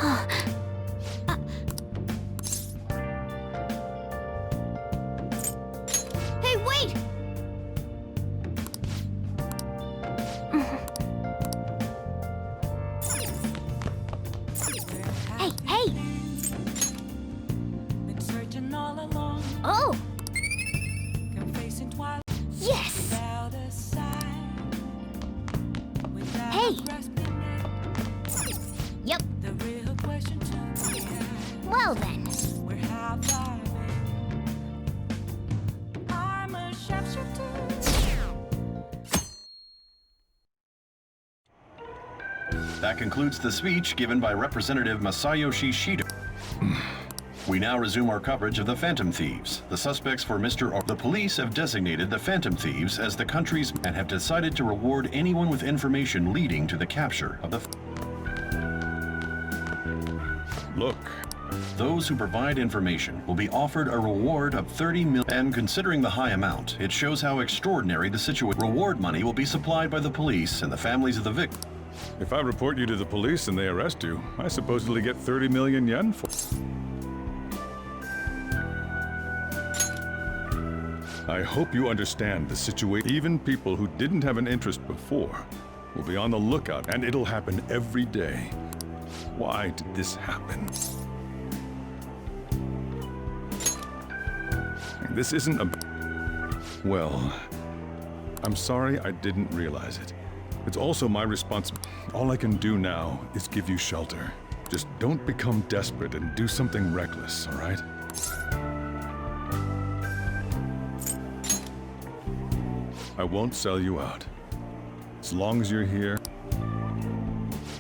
Hey, wait! Hey, hey! Oh! Yes! Hey! Yep. Well then. That concludes the speech given by Representative Masayoshi Shido. We now resume our coverage of the Phantom Thieves. The suspects for The police have designated the Phantom Thieves as the country's and have decided to reward anyone with information leading to the capture of the... Look. Those who provide information will be offered a reward of 30 million. And considering the high amount, it shows how extraordinary the situation. Reward money will be supplied by the police and the families of the victims. If I report you to the police and they arrest you, I supposedly get 30 million yen for... I hope you understand the situation. Even people who didn't have an interest before will be on the lookout, and it'll happen every day. Why did this happen? This isn't a... Well, I'm sorry I didn't realize it. It's also my responsibility. All I can do now is give you shelter. Just don't become desperate and do something reckless, all right? I won't sell you out. As long as you're here.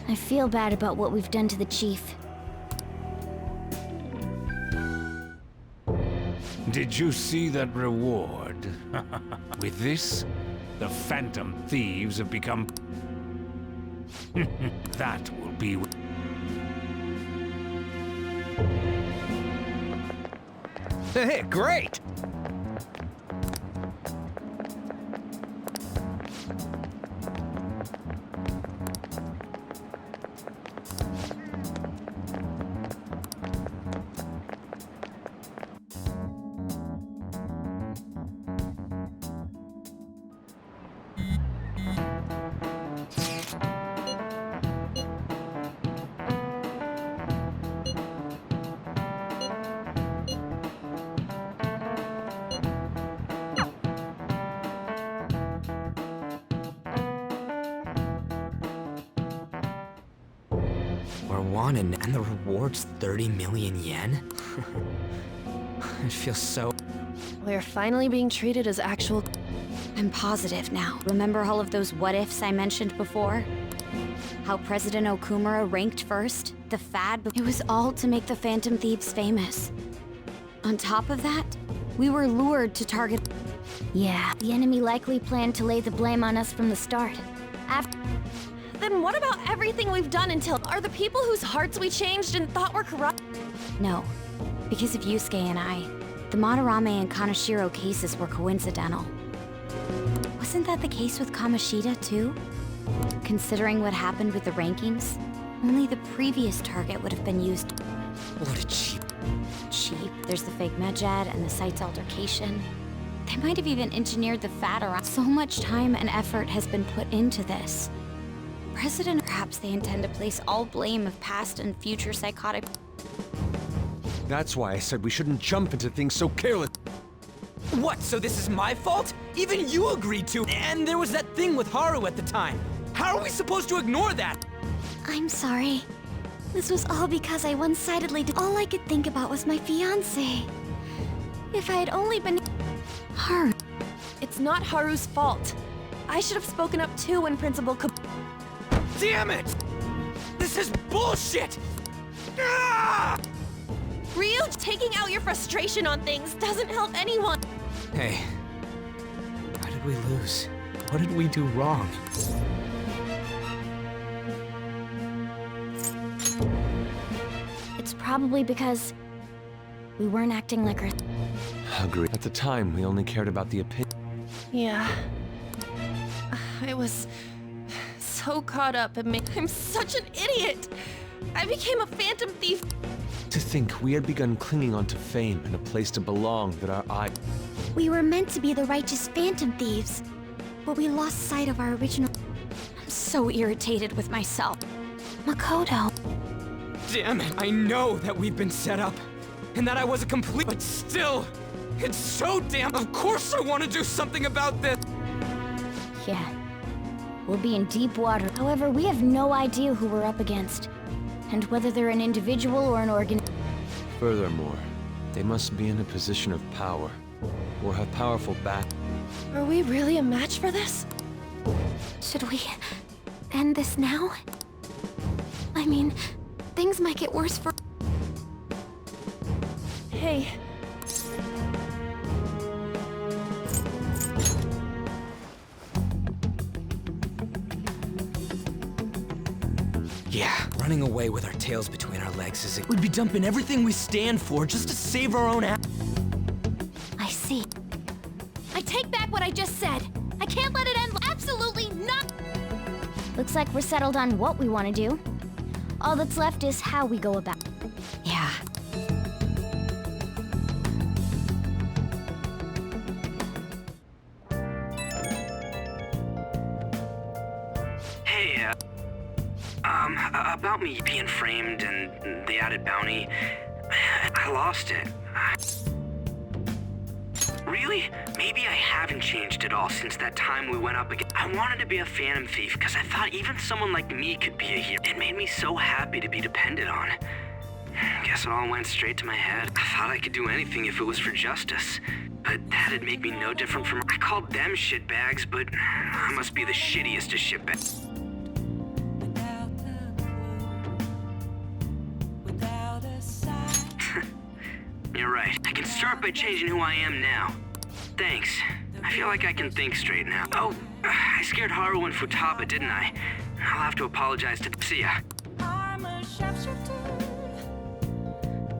I feel bad about what we've done to the chief. Did you see that reward? With this, the Phantom Thieves have become... That will be... Hey, great! Ворон, and the reward's 30 million yen? It feels so... We're finally being treated as actual... I'm positive now. Remember all of those what-ifs I mentioned before? How President Okumura ranked first? The fad? It was all to make the Phantom Thieves famous. On top of that, we were lured to target... Yeah, the enemy likely planned to lay the blame on us from the start. Then what about everything we've done until... Are the people whose hearts we changed and thought were corrupt? No, because of Yusuke and I. The Madarame and Kaneshiro cases were coincidental. Wasn't that the case with Kamoshida, too? Considering what happened with the rankings, only the previous target would have been used. What a cheap... Cheap? There's the fake Medjed and the site's altercation. They might have even engineered the fad around. So much time and effort has been put into this. Perhaps they intend to place all blame of past and future psychotic... That's why I said we shouldn't jump into things so careless. What, so this is my fault? Even you agreed to, and there was that thing with Haru at the time. How are we supposed to ignore that? I'm sorry. This was all because I one-sidedly did... All I could think about was my fiancé. If I had only been... Haru. It's not Haru's fault. I should have spoken up too when Principal Damn it! This is bullshit! Ah! Ryu, taking out your frustration on things doesn't help anyone. Hey, how did we lose? What did we do wrong? It's probably because we weren't acting like our... Agreed. At the time, we only cared about the opinion. Yeah. I was so caught up in me. I'm such an idiot. I became a phantom thief. To think we had begun clinging onto fame and a place to belong that our eye... We were meant to be the righteous phantom thieves, but we lost sight of our original... I'm so irritated with myself. Makoto. Damn it! I know that we've been set up, and that I was a complete... But still, it's so damn... Of course I want to do something about this! Yeah. We'll be in deep water. However, we have no idea who we're up against, and whether they're an individual or an organ... Furthermore, they must be in a position of power, or have powerful back... Are we really a match for this? Should we end this now? I mean, things might get worse for... Hey, Yeah, running away with our tails between our legs is it. We'd be dumping everything we stand for just to save our own ass. I see. I take back what I just said. I can't let it end. Absolutely not. Looks like we're settled on what we want to do. All that's left is how we go about it. Yeah. Hey, about me being framed and the added bounty, I lost it. Really? Maybe I haven't changed at all since that time we went up again. I wanted to be a phantom thief because I thought even someone like me could be a hero. It made me so happy to be depended on. Guess it all went straight to my head. I thought I could do anything if it was for justice. But that'd make me no different from... I called them shitbags, but I must be the shittiest of shitbags. You're right. I can start by changing who I am now. Thanks. I feel like I can think straight now. Oh, I scared Haru and Futaba, didn't I? I'll have to apologize to... See ya. I'm a sharpshooter.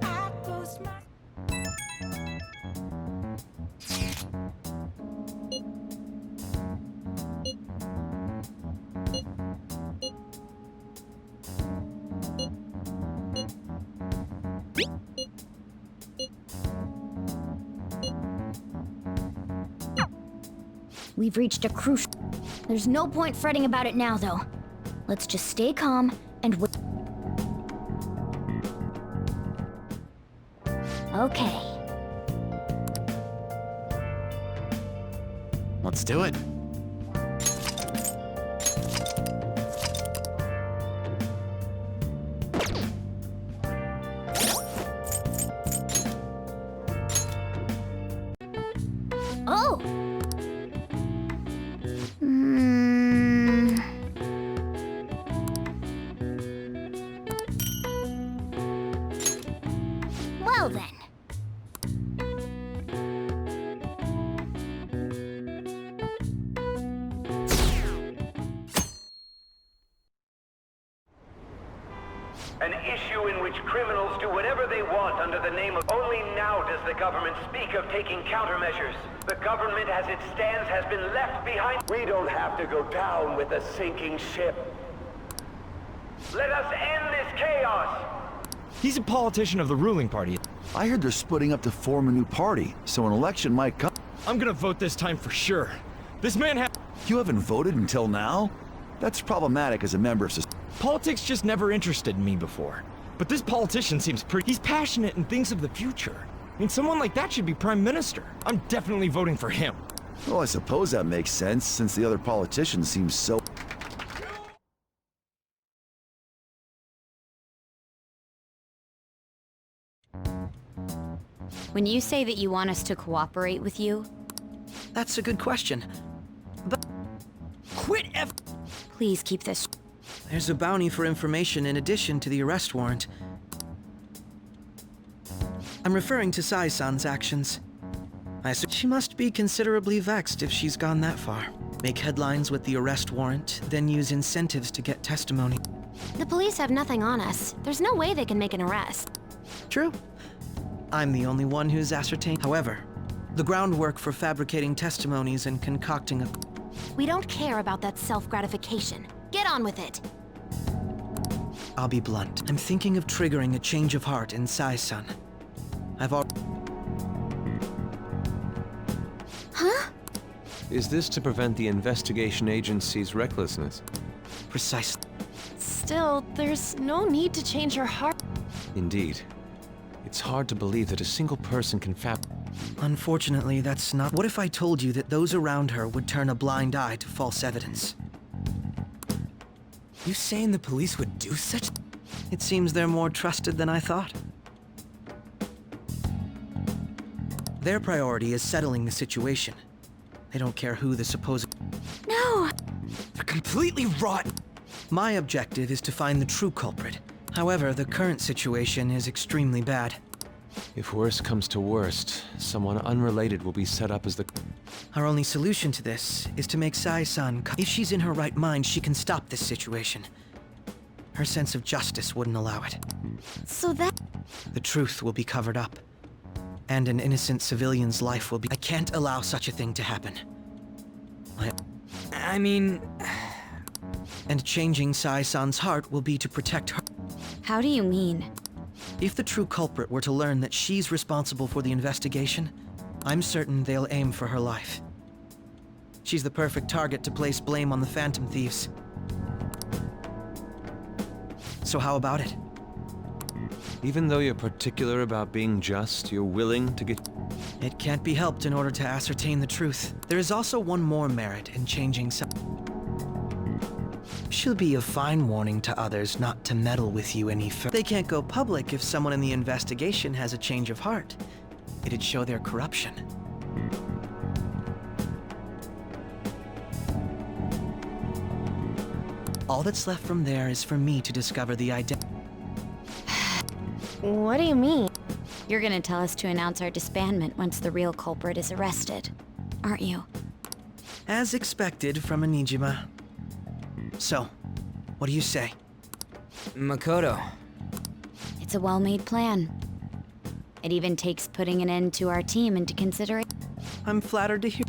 I post my... We've reached a crucial... There's no point fretting about it now, though. Let's just stay calm and wait. Okay. Let's do it. Oh! Well then. An issue in which criminals do whatever they want under the name of... Only now does the government speak of taking countermeasures. The government as it stands has been left behind. We don't have to go down with a sinking ship. Let us end this chaos! He's a politician of the ruling party. I heard they're splitting up to form a new party, so an election might come. I'm gonna vote this time for sure. This man You haven't voted until now? That's problematic as a member of society. Politics just never interested me before. But this politician seems pretty... He's passionate and thinks of the future. I mean, someone like that should be prime minister. I'm definitely voting for him. Well, I suppose that makes sense, since the other politicians seem so... When you say that you want us to cooperate with you... That's a good question. But... Quit Please keep this... There's a bounty for information in addition to the arrest warrant. I'm referring to Sai-san's actions. I assume she must be considerably vexed if she's gone that far. Make headlines with the arrest warrant, then use incentives to get testimony. The police have nothing on us. There's no way they can make an arrest. True. I'm the only one who's ascertained. However, the groundwork for fabricating testimonies and concocting a... We don't care about that self-gratification. Get on with it. I'll be blunt. I'm thinking of triggering a change of heart in Sai-san. I've already... Huh? Is this to prevent the investigation agency's recklessness? Precisely. Still, there's no need to change her heart. Indeed. It's hard to believe that a single person can Unfortunately, that's not... What if I told you that those around her would turn a blind eye to false evidence? You saying the police would do such? It seems they're more trusted than I thought. Their priority is settling the situation. They don't care who the supposed... No! They're completely rotten! My objective is to find the true culprit. However, the current situation is extremely bad. If worst comes to worst, someone unrelated will be set up as the... Our only solution to this is to make Sai-san... If she's in her right mind, she can stop this situation. Her sense of justice wouldn't allow it. So that... The truth will be covered up. And an innocent civilian's life will be... I can't allow such a thing to happen. I mean... And changing Sai-san's heart will be to protect her. How do you mean? If the true culprit were to learn that she's responsible for the investigation, I'm certain they'll aim for her life. She's the perfect target to place blame on the Phantom Thieves. So how about it? Even though you're particular about being just, you're willing to get... It can't be helped in order to ascertain the truth. There is also one more merit in changing some... She'll be a fine warning to others not to meddle with you any further. They can't go public if someone in the investigation has a change of heart. It'd show their corruption. All that's left from there is for me to discover the identity. What do you mean? You're gonna tell us to announce our disbandment once the real culprit is arrested, aren't you? As expected from a Nijima. So, what do you say? Makoto. It's a well-made plan. It even takes putting an end to our team into consideration. I'm flattered to hear.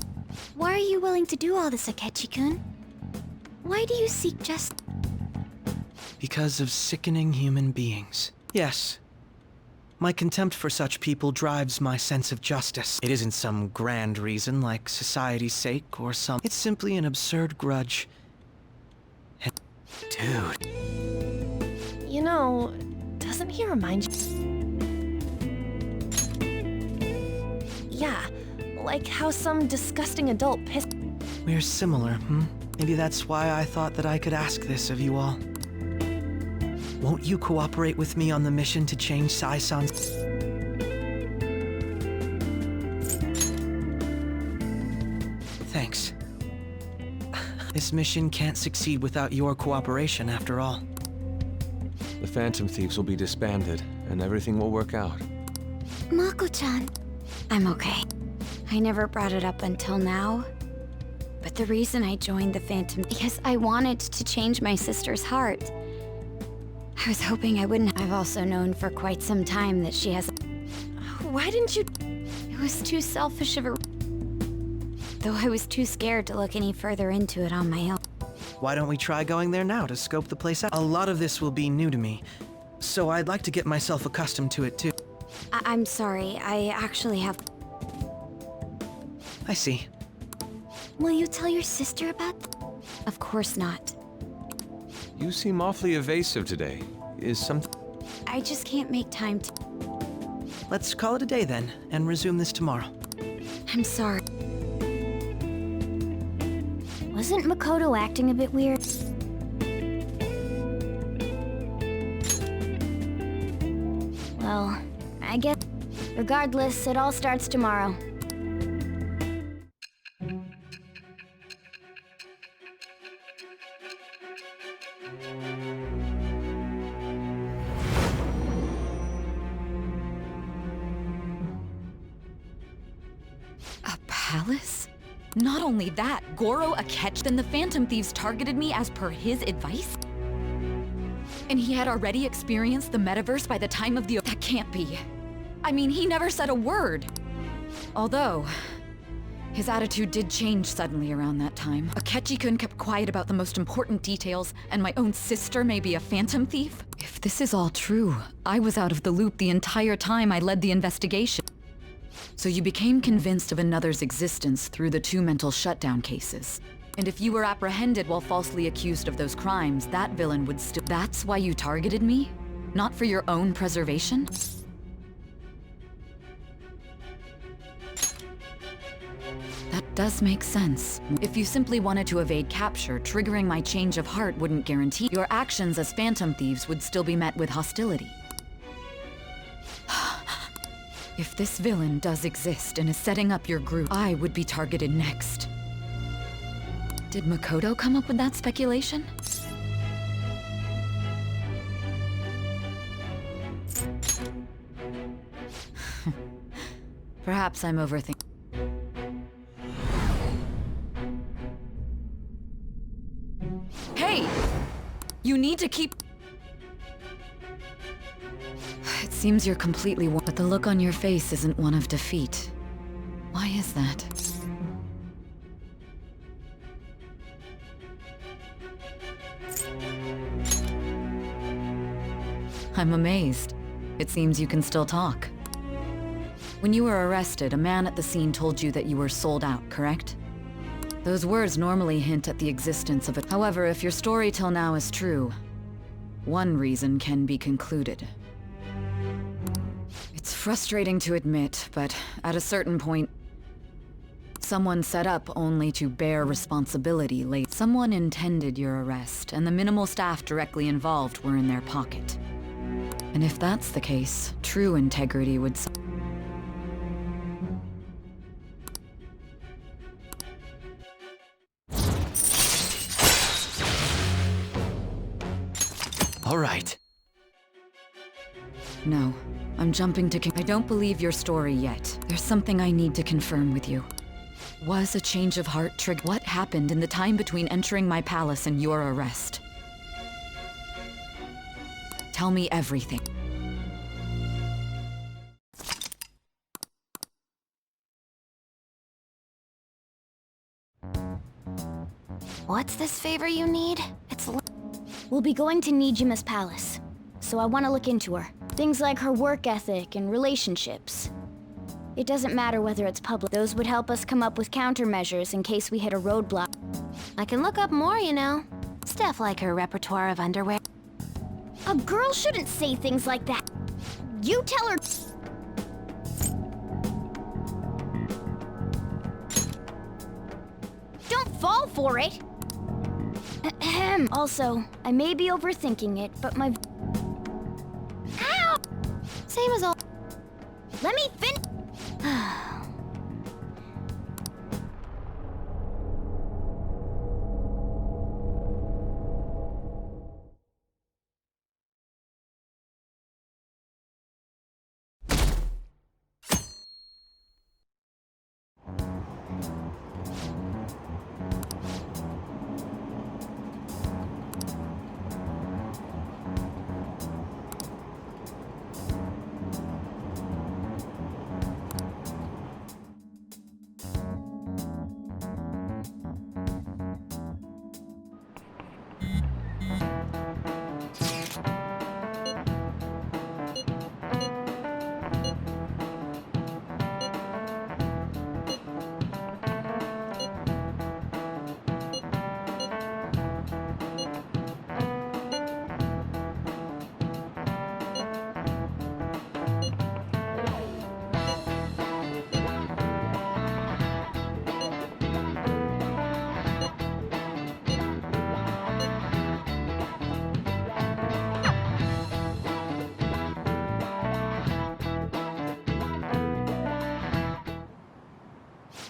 Why are you willing to do all this, Akechi-kun? Why do you seek justice? Because of sickening human beings. Yes. My contempt for such people drives my sense of justice. It isn't some grand reason like society's sake or some... It's simply an absurd grudge. Dude. You know, doesn't he remind you? Yeah, like how some disgusting adult pissed... We're similar, hmm? Maybe that's why I thought that I could ask this of you all. Won't you cooperate with me on the mission to change Sai-san's... Thanks. This mission can't succeed without your cooperation, after all. The Phantom Thieves will be disbanded, and everything will work out. Mako-chan. I'm okay. I never brought it up until now. But the reason I joined the Phantom... Because I wanted to change my sister's heart. I was hoping I wouldn't... I've also known for quite some time that she has... Why didn't you... It was too selfish of a... Though I was too scared to look any further into it on my own. Why don't we try going there now to scope the place out? A lot of this will be new to me, so I'd like to get myself accustomed to it too. I'm sorry, I actually have... I see. Will you tell your sister about that? Of course not. You seem awfully evasive today. Is something... I just can't make time to... Let's call it a day then, and resume this tomorrow. I'm sorry. Wasn't Makoto acting a bit weird? Well, I guess... Regardless, it all starts tomorrow. A palace? Not only that, Goro Akechi and the Phantom Thieves targeted me as per his advice? And he had already experienced the metaverse by the time of the... That can't be. I mean, he never said a word. Although, His attitude did change suddenly around that time. Akechikun kept quiet about the most important details, and my own sister may be a phantom thief? If this is all true, I was out of the loop the entire time I led the investigation. So you became convinced of another's existence through the 2 mental shutdown cases. And if you were apprehended while falsely accused of those crimes, that villain would still— That's why you targeted me? Not for your own preservation? That does make sense. If you simply wanted to evade capture, triggering my change of heart wouldn't guarantee— Your actions as phantom thieves would still be met with hostility. If this villain does exist and is setting up your group, I would be targeted next. Did Makoto come up with that speculation? Perhaps I'm overthinking. Hey! You need to keep— It seems you're completely but the look on your face isn't one of defeat. Why is that? I'm amazed. It seems you can still talk. When you were arrested, a man at the scene told you that you were sold out, correct? Those words normally hint at the existence of it. However, if your story till now is true, one reason can be concluded. It's frustrating to admit, but at a certain point, someone set up only to bear responsibility late. Someone intended your arrest, and the minimal staff directly involved were in their pocket. And if that's the case, true integrity would— All right. No, I'm jumping to— I don't believe your story yet. There's something I need to confirm with you. Was a change of heart triggered? What happened in the time between entering my palace and your arrest? Tell me everything. What's this favor you need? We'll be going to Nijima's palace, so I want to look into her. Things like her work ethic and relationships. It doesn't matter whether it's public. Those would help us come up with countermeasures in case we hit a roadblock. I can look up more, you know. Stuff like her repertoire of underwear. A girl shouldn't say things like that. You tell her. Don't fall for it. Ahem. Also, I may be overthinking it, but my— Ow! Same as all. Let me finish.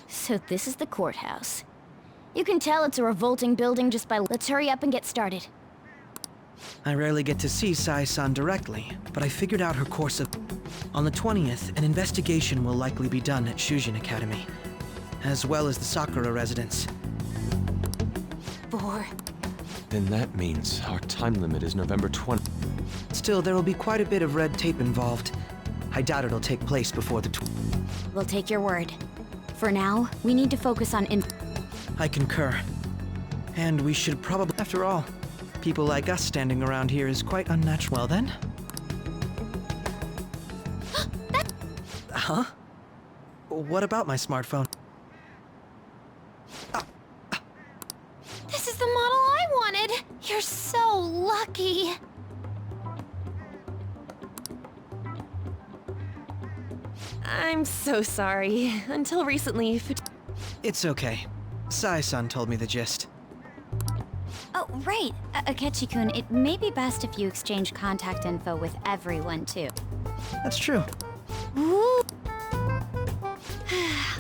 So this is the courthouse. You can tell it's a revolting building just by— Let's hurry up and get started. I rarely get to see Sai-san directly, but I figured out her course of— On the 20th, an investigation will likely be done at Shujin Academy, as well as the Sakura residence. 4. Then that means our time limit is November 20th. Still, there will be quite a bit of red tape involved. I doubt it'll take place before the— We'll take your word. For now, we need to focus on I concur. And we should probably... After all, people like us standing around here is quite unnatural. Well then? Huh? What about my smartphone? This is the model I wanted! You're so lucky! I'm so sorry. Until recently... It's okay. Sai-san told me the gist. Oh, right. Akechi-kun, it may be best if you exchange contact info with everyone, too. That's true. Woo!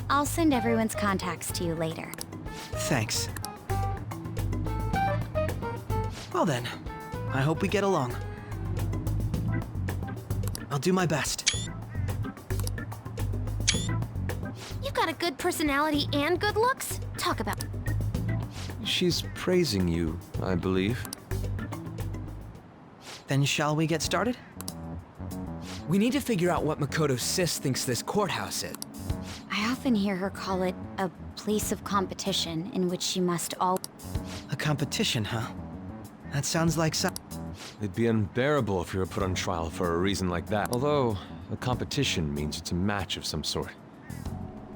I'll send everyone's contacts to you later. Thanks. Well then, I hope we get along. I'll do my best. You've got a good personality and good looks? Talk about... She's praising you, I believe. Then shall we get started? We need to figure out what Makoto's sis thinks this courthouse is. I often hear her call it a place of competition in which she must all... A competition, huh? That sounds like some... It'd be unbearable if you were put on trial for a reason like that. Although, a competition means it's a match of some sort.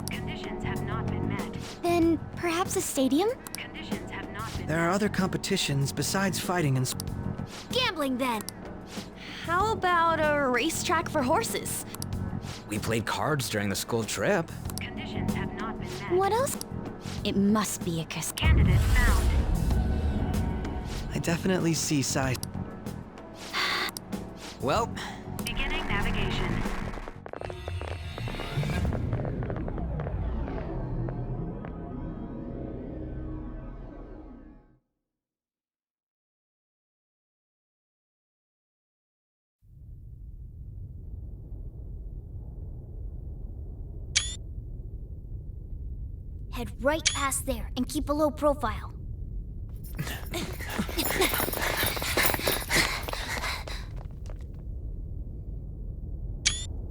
Conditions have not been met. Then perhaps a stadium? Conditions have not been There are other competitions besides fighting and... Gambling, then! How about a racetrack for horses? We played cards during the school trip. Conditions have not been met. What else? It must be a candidate found. I definitely see Sai. Well... Beginning navigation. Head right past there and keep a low profile.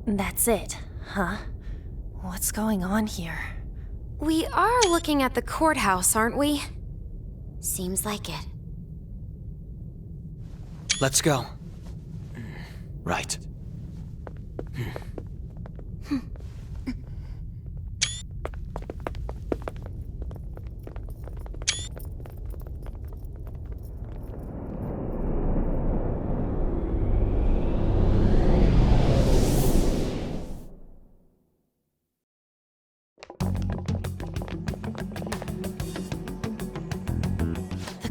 That's it, huh? What's going on here? We are looking at the courthouse, aren't we? Seems like it. Let's go. Right.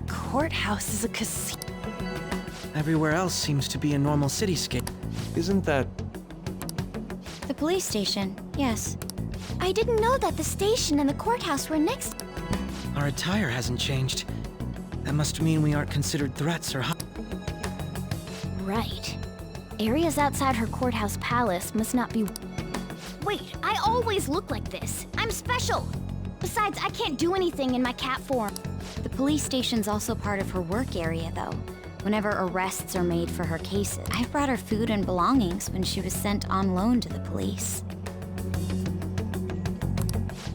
Courthouse is a casino. Everywhere else seems to be a normal cityscape. Isn't that... The police station, yes. I didn't know that the station and the courthouse were next. Our attire hasn't changed. That must mean we aren't considered threats or... Right. Areas outside her courthouse palace must not be... Wait, I always look like this. I'm special. Besides, I can't do anything in my cat form. The police station's also part of her work area, though. Whenever arrests are made for her cases, I've brought her food and belongings when she was sent on loan to the police.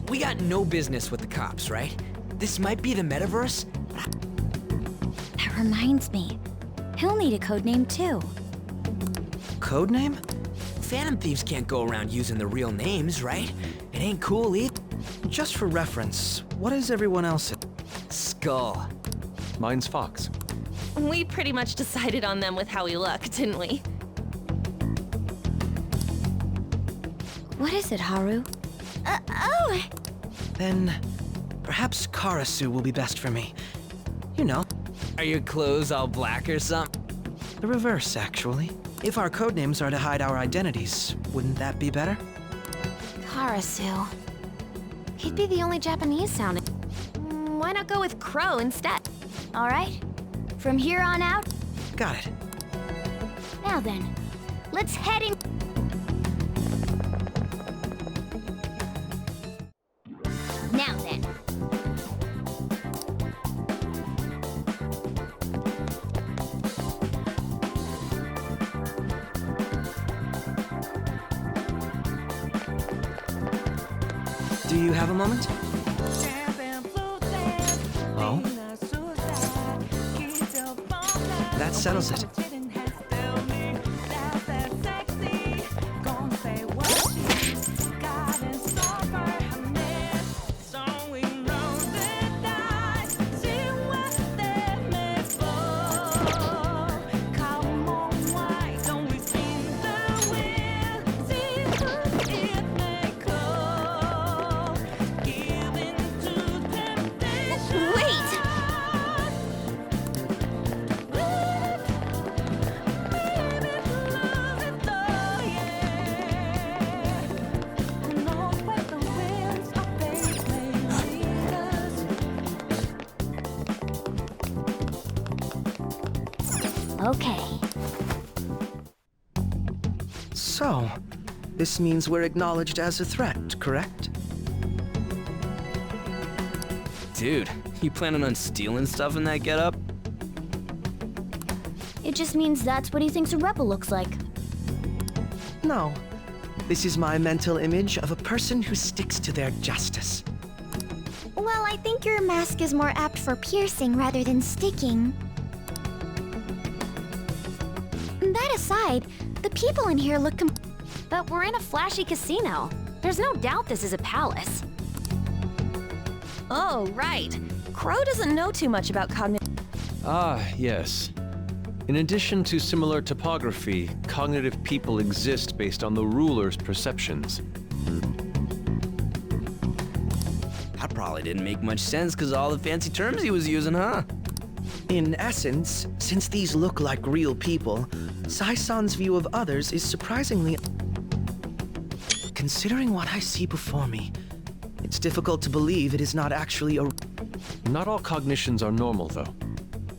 We got no business with the cops, right? This might be the metaverse, That reminds me. He'll need a codename, too. Codename? Phantom thieves can't go around using the real names, right? It ain't cool either. Just for reference, what is everyone else? Skull. Mine's Fox. We pretty much decided on them with how we look, didn't we? What is it, Haru? Oh! Then, perhaps Karasu will be best for me. You know. Are your clothes all black or something? The reverse, actually. If our codenames are to hide our identities, wouldn't that be better? Karasu. He'd be the only Japanese sounding. Why not go with Crow instead? All right. From here on out. Got it. Now then, let's head in. Now then. Do you have a moment? Oh? That settles it. Okay. So, this means we're acknowledged as a threat, correct? Dude, you planning on stealing stuff in that getup? It just means that's what he thinks a rebel looks like. No. This is my mental image of a person who sticks to their justice. Well, I think your mask is more apt for piercing rather than sticking. That aside, the people in here look But we're in a flashy casino. There's no doubt this is a palace. Oh, right. Crow doesn't know too much about cognitive... Ah, yes. In addition to similar topography, cognitive people exist based on the ruler's perceptions. That probably didn't make much sense because of all the fancy terms he was using, huh? In essence, since these look like real people, Sai-san's view of others is surprisingly... Considering what I see before me, it's difficult to believe it is not actually a... Not all cognitions are normal, though.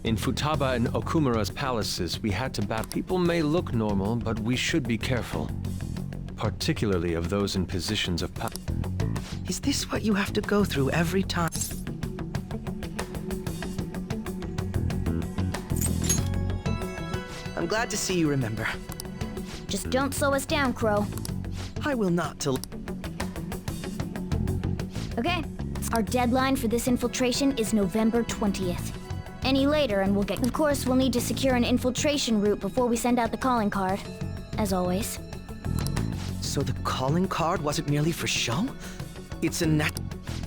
In Futaba and Okumura's palaces, we had to battle. People may look normal, but we should be careful. Particularly of those in positions of power. Is this what you have to go through every time? I'm glad to see you remember. Just don't slow us down, Crow. I will not till... Okay. Our deadline for this infiltration is November 20th. Any later and we'll get... Of course, we'll need to secure an infiltration route before we send out the calling card. As always. So the calling card wasn't merely for show? It's a net...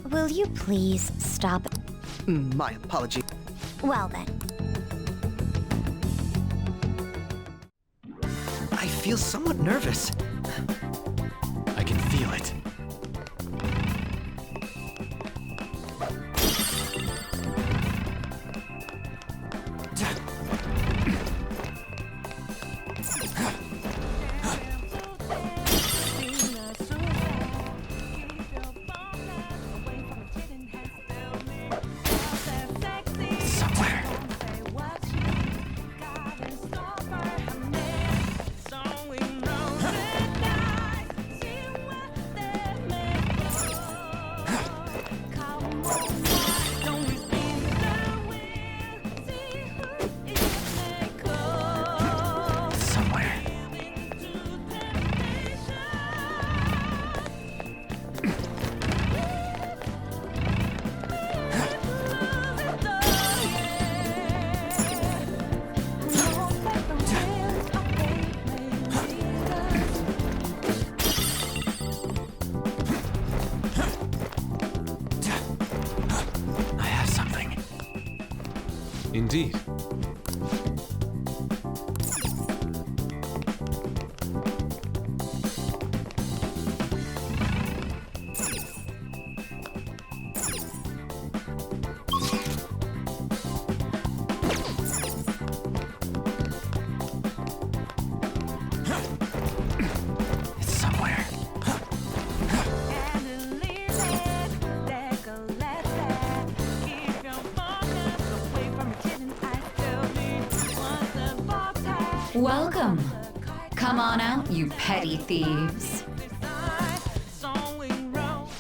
Will you please stop? My apology. Well then. I feel somewhat nervous. I can feel it. Indeed. It's somewhere. Welcome. Come on out, you petty thieves.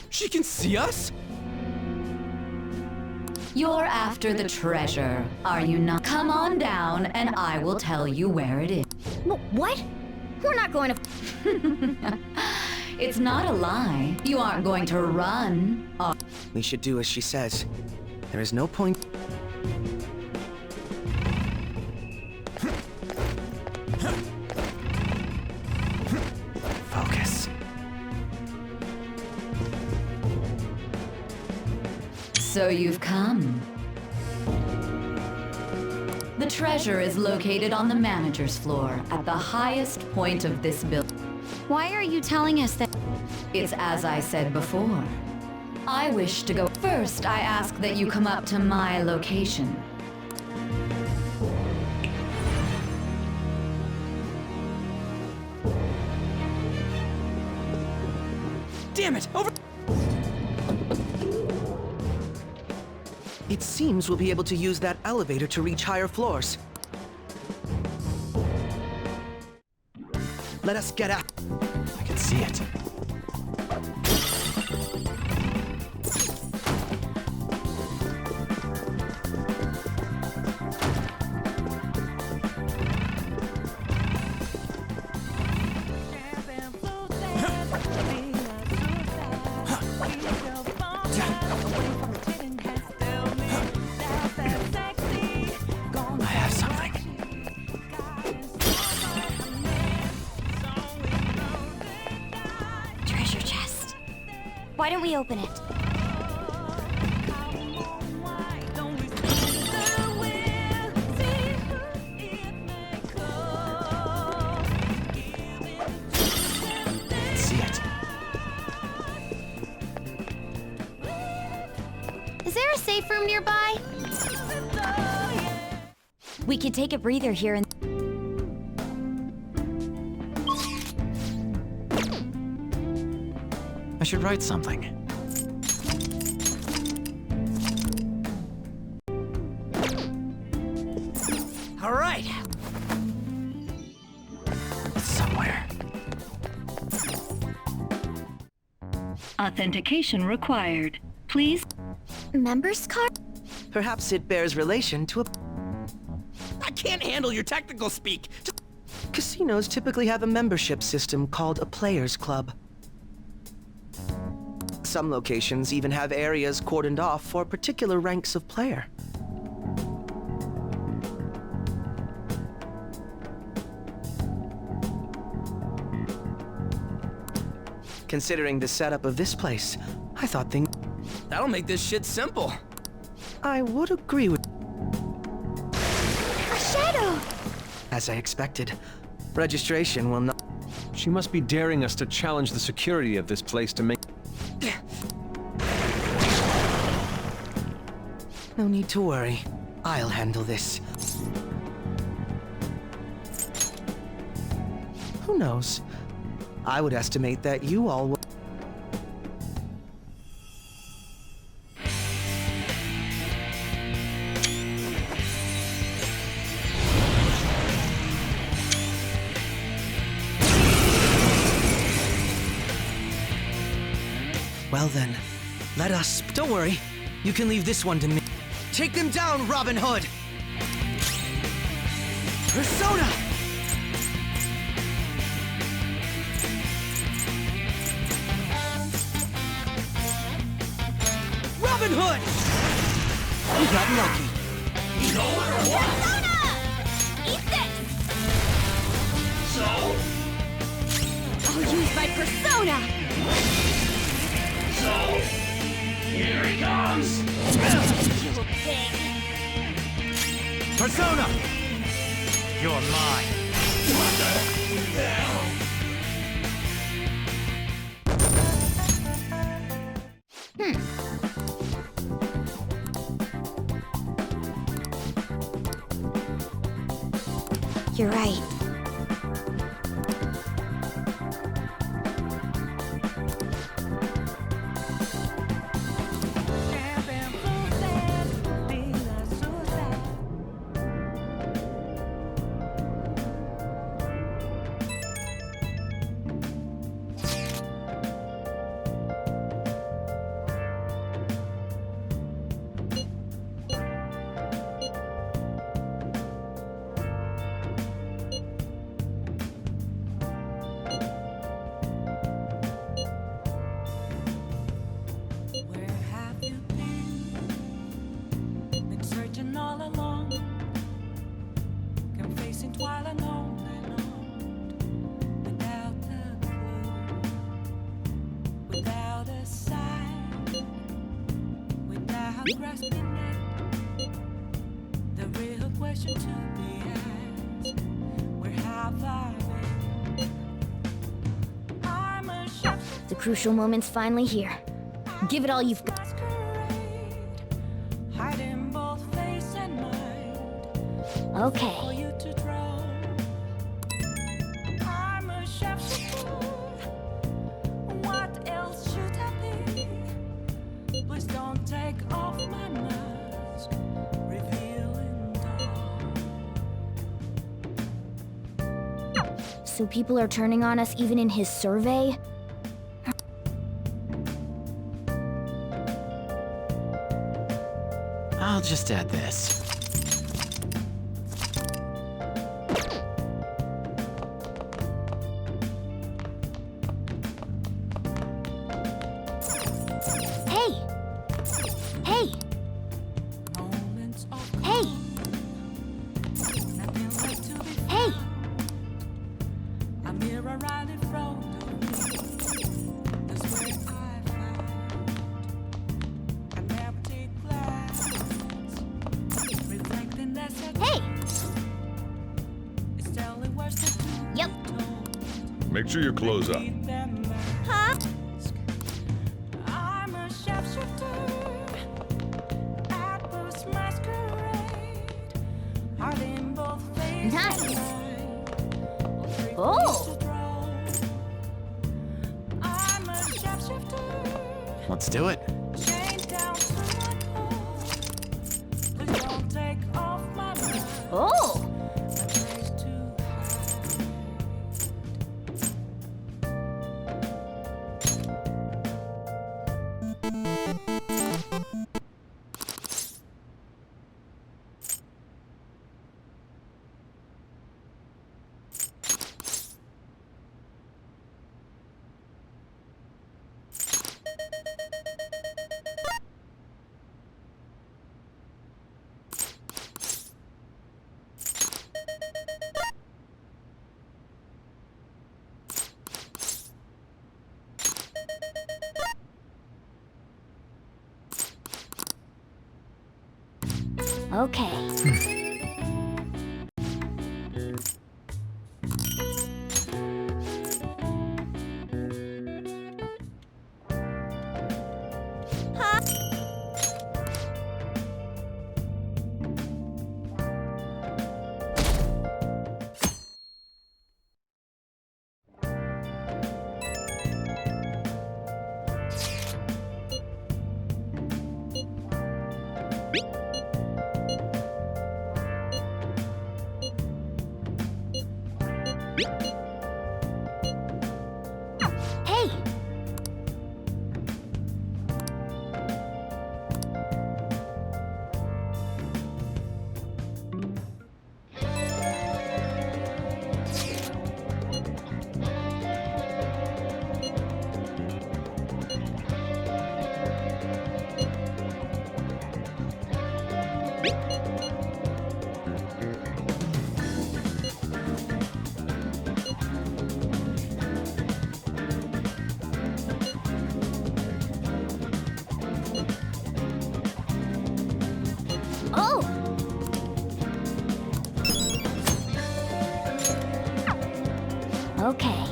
She can see us? You're after the treasure, are you not? Come on down and I will tell you where it is. What? We're not going to... It's not a lie. You aren't going to run. We should do as she says. There is no point. Focus. So you've come. The treasure is located on the manager's floor, at the highest point of this building. Why are you telling us that? It's as I said before. I wish to go. First, I ask that you come up to my location. Damn it! Over. It seems we'll be able to use that elevator to reach higher floors. Let us get out. I can see it. Treasure chest. Why don't we open it? See it. Is there a safe room nearby? We could take a breather here and... I should write something. All right. It's somewhere. Authentication required. Please. Members card? Perhaps it bears relation to a... I can't handle your technical speak! Casinos typically have a membership system called a players' club. Some locations even have areas cordoned off for particular ranks of player. Considering the setup of this place, I thought things... That'll make this shit simple. I would agree with... A shadow! As I expected. Registration will not... She must be daring us to challenge the security of this place to make... No need to worry. I'll handle this. Who knows? I would estimate that you all will... Well then, let us... Don't worry. You can leave this one to me. Take them down, Robin Hood! Persona! Robin Hood! We got lucky. Persona! Eat this! I'll use my persona! Here he comes! You pig! Persona! You're mine. What the hell? You're right. while I know without a clue, without a sign, without grasping it. The real question to be asked: where have I been? I'm a shapeshifter. The crucial moment's finally here. Give it all you've got. Hiding both face and mind. Okay. For you to draw. I'm a shapeshifter. What else should I be? Please don't take off my mask, revealing dawn. So people are turning on us even in his survey? I'll just add this. Hey! Hey! Moments of Hey! nothing left to be Hey! a mirror right in front of me. That's where I found an empty glass, reflecting that Hey! it's telling words that do Yep. Make sure your clothes up. them. Huh? I'm a shapeshifter at this masquerade, hiding both face Nice. and mind. Oh! I'm a shapeshifter. Let's do it. Chained down to my core. Please don't take off my mask. Oh! My place to hide. Okay. Hey! Oh! Okay.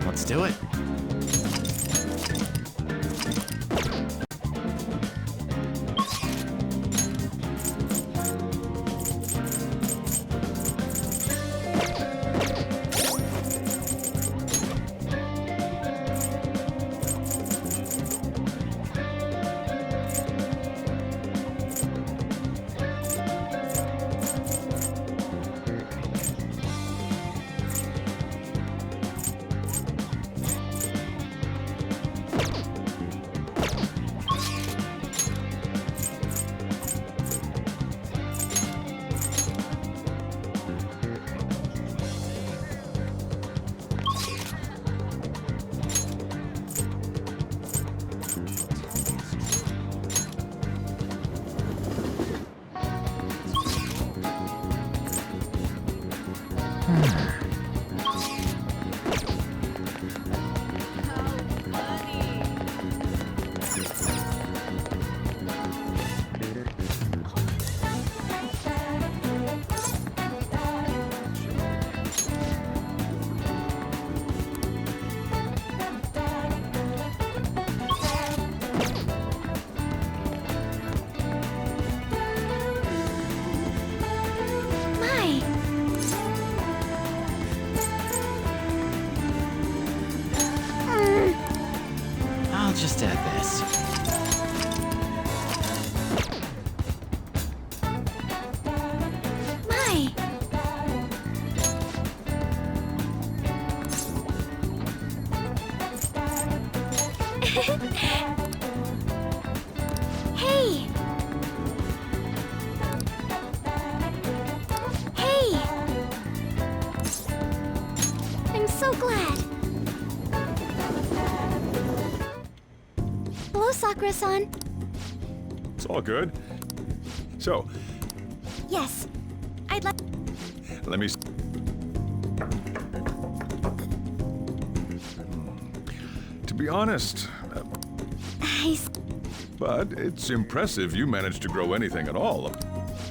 Let's do it. just add this. My! Hey! Hey! I'm so glad. Hello, Sakura-san. It's all good. So, Yes, I'd like... let me... To be honest, but it's impressive you managed to grow anything at all.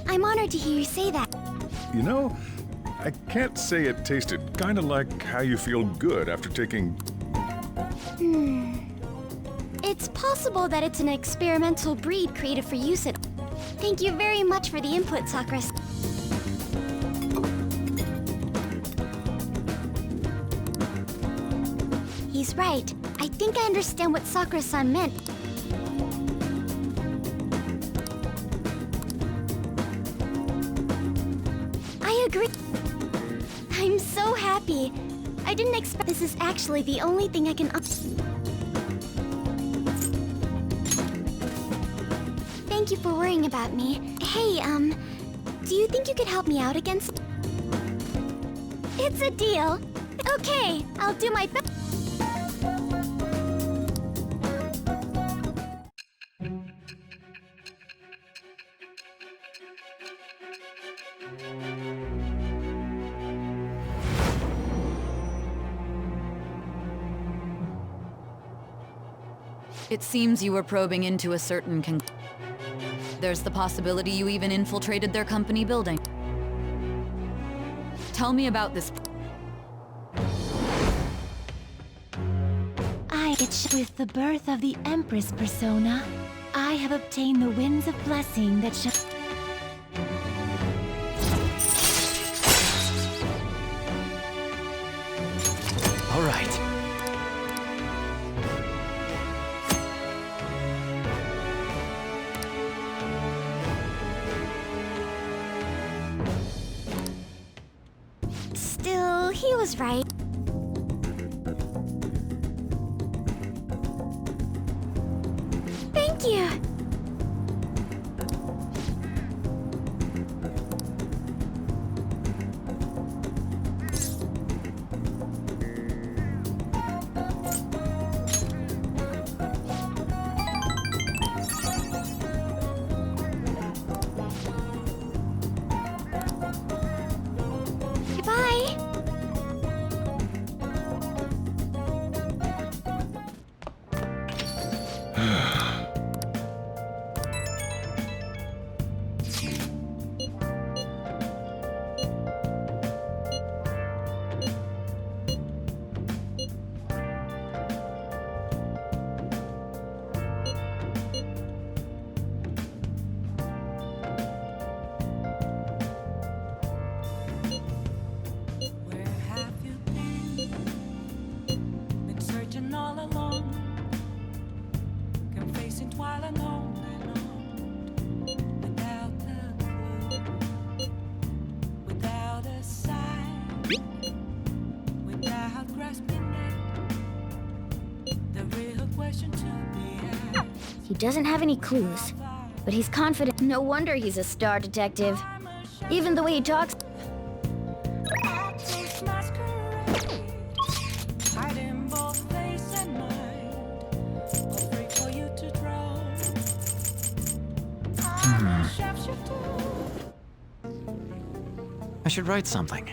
I'm honored to hear you say that. You know, I can't say it tasted kind of like how you feel good after taking... It's possible that it's an experimental breed created for use at... Thank you very much for the input, Sakura. He's right. I think I understand what Sakura-san meant. I agree. I'm so happy. I didn't expect this is actually the only thing I can... Thank you for worrying about me. Hey, do you think you could help me out against... It's a deal. Okay, I'll do my best. It seems you were probing into a certain There's the possibility you even infiltrated their company building. Tell me about this. With the birth of the Empress persona, I have obtained the winds of blessing that shall... All right. Still, he was right. Thank you. Goodbye. Been searching all along, confessing while alone without a clue, without a sign, without grasping it. The real question to be asked. He doesn't have any clues, but he's confident. No wonder he's a star detective. Even the way he talks. Hiding both face and mind, afraid for you to drown. I should write something.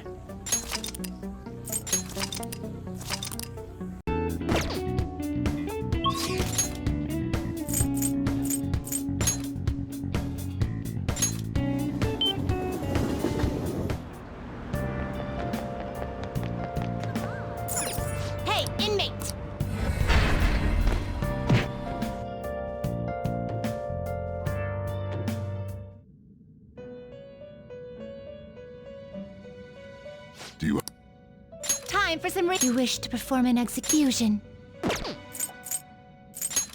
Hey, inmate! Do you... Time for some... You wish to perform an execution.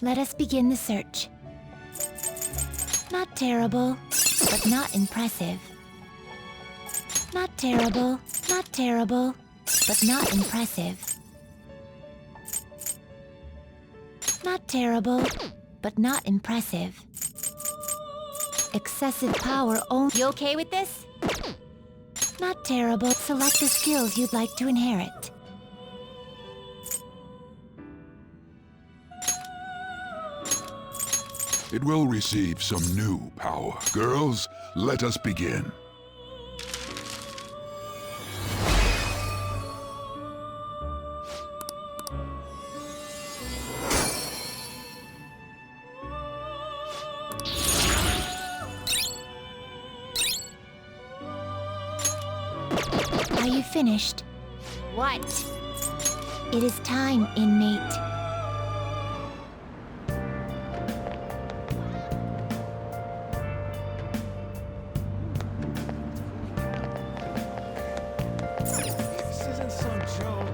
Let us begin the search. Not terrible, but not impressive. Not terrible, but not impressive. Not terrible, but not impressive. Excessive power only. You okay with this? Not terrible. Select the skills you'd like to inherit. It will receive some new power. Girls, let us begin. Are you finished? What? It is time, inmate. This isn't some joke.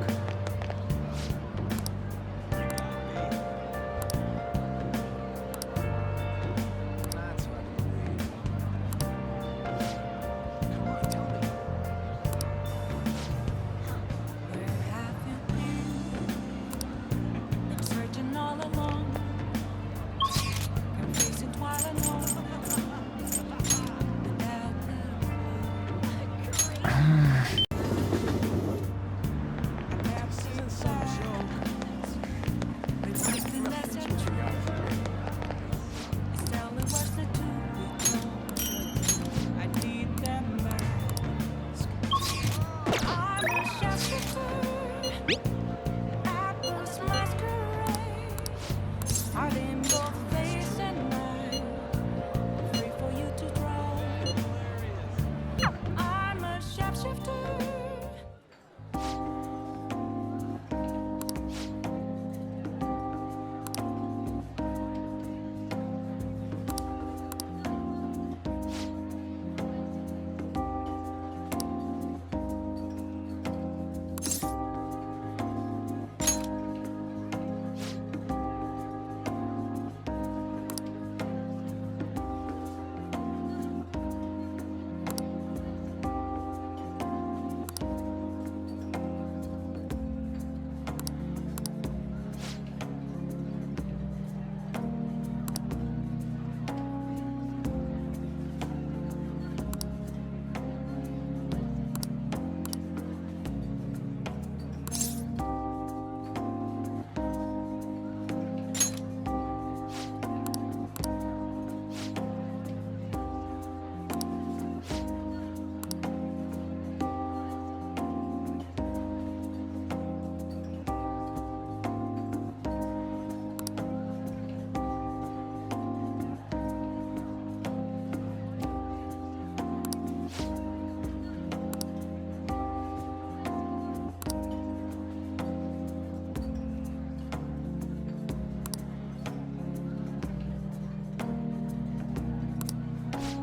Searching all along, confusing while I know.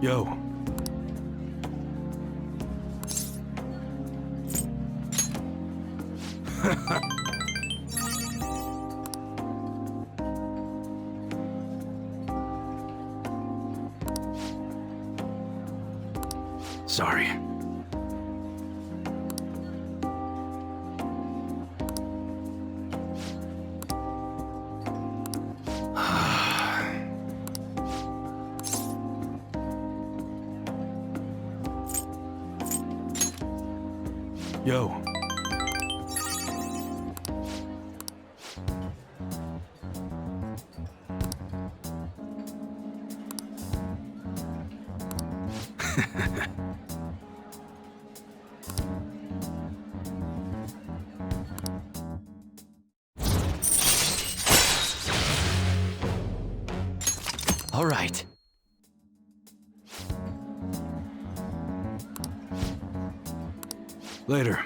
Yo. Sorry. Yo. All right. Later.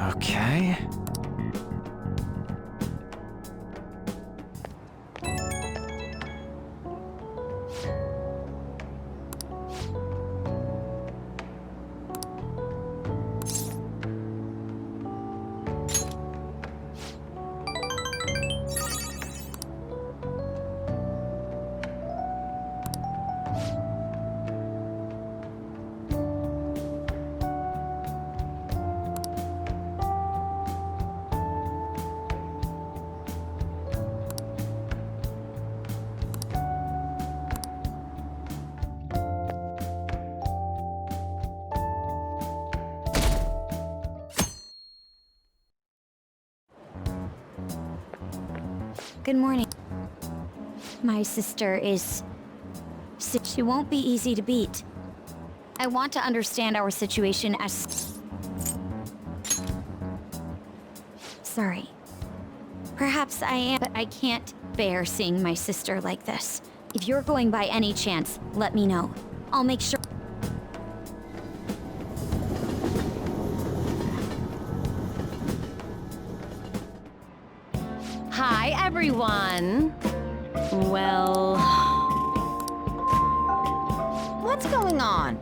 Okay. Good morning. My sister is sick. She won't be easy to beat. I want to understand our situation as... Sorry. Perhaps I am, but I can't bear seeing my sister like this. If you're going by any chance, let me know. I'll make sure... Hi, everyone. Well... What's going on?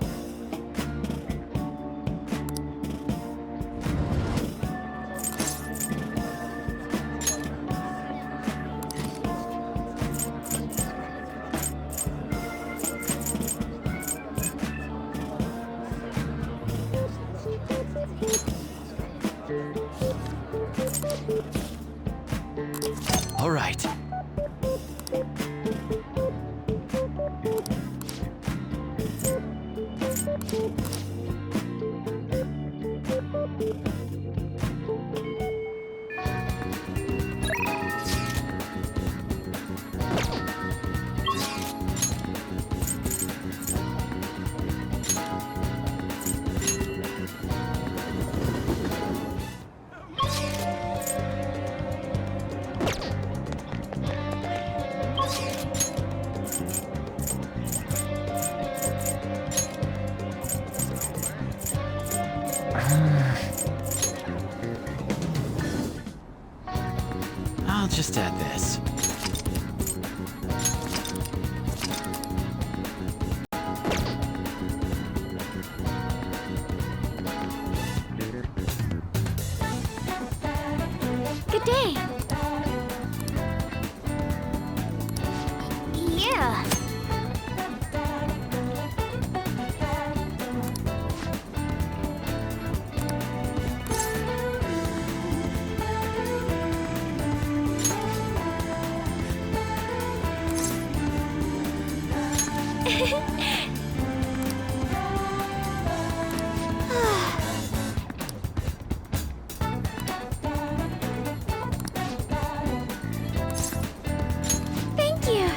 All right. I'll just add this. Good day. Yeah. Thank you.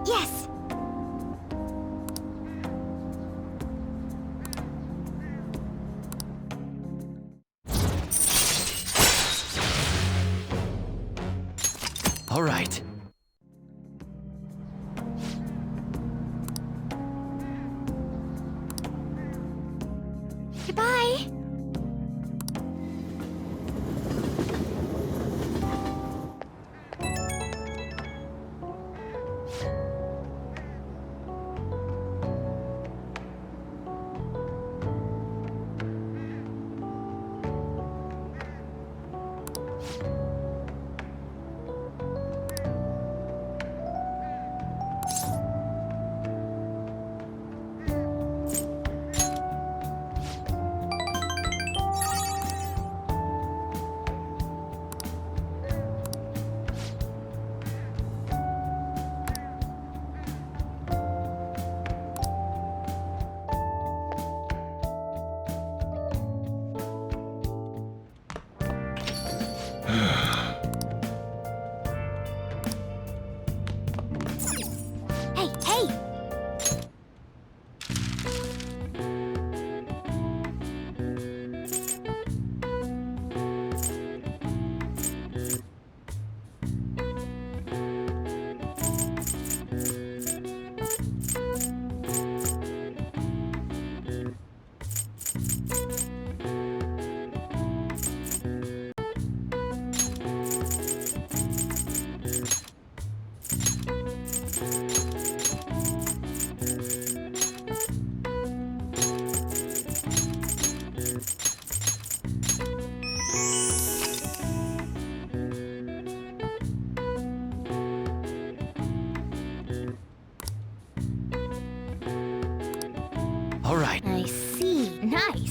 Yes! All right. All right. I see. Nice.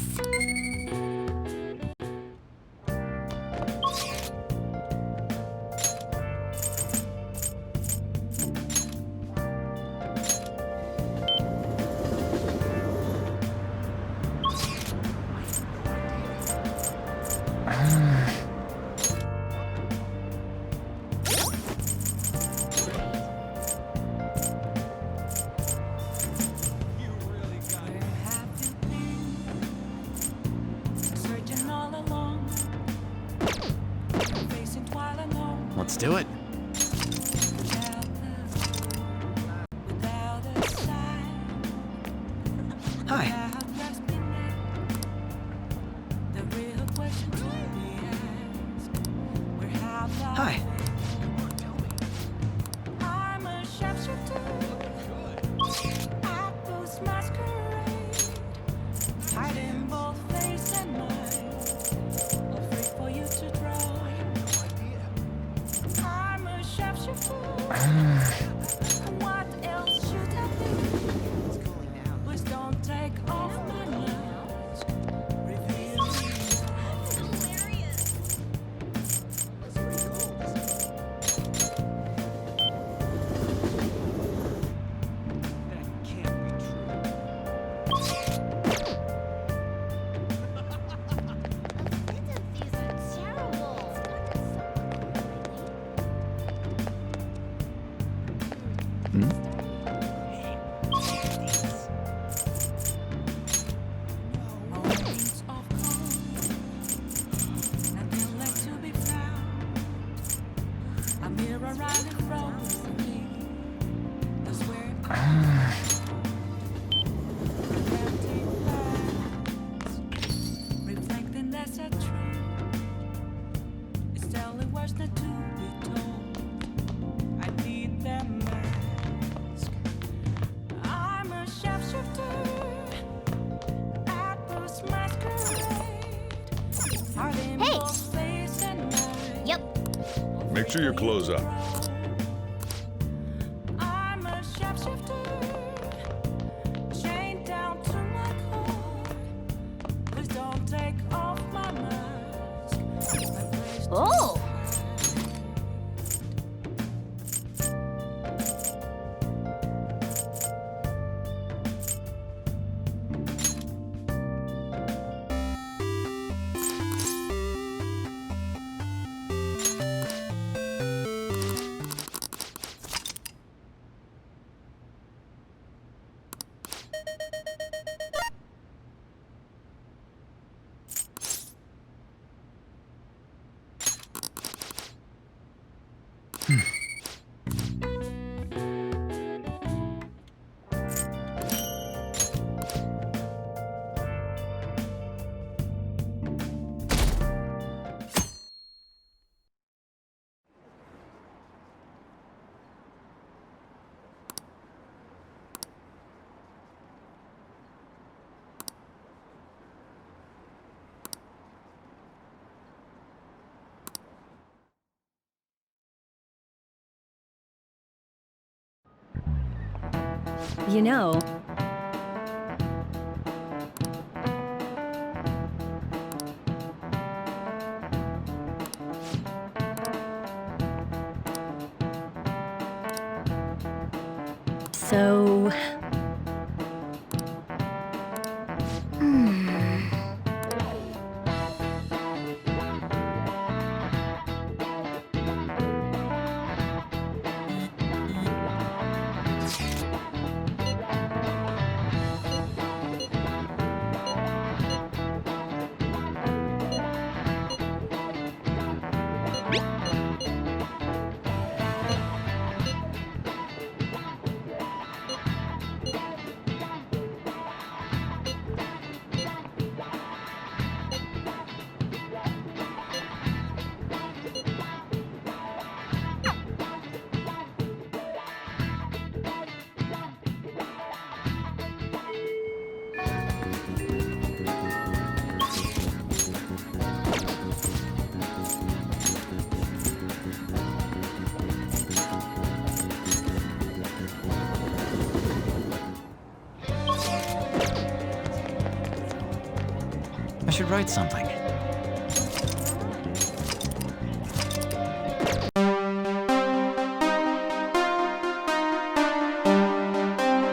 Let's do it. Hi. Hi. I'm a sharpshooter at Boost Masquerade, hiding both face and mind, afraid for you to draw. I'm a sharpshooter. What else should I be? Please don't take off my mask. Reveal me. Moments of calm, nothing like to be found. A mirror right in front of me. That's where it comes. Empty glass, reflecting that's a truth. It's telling words not to be told. I need that mask. I'm a sharpshooter. Hey! Yep. Make sure you close up. I'm a sharpshooter, chained down to my core. Please don't take off my mask. My place to Oh! You know, so... should write something.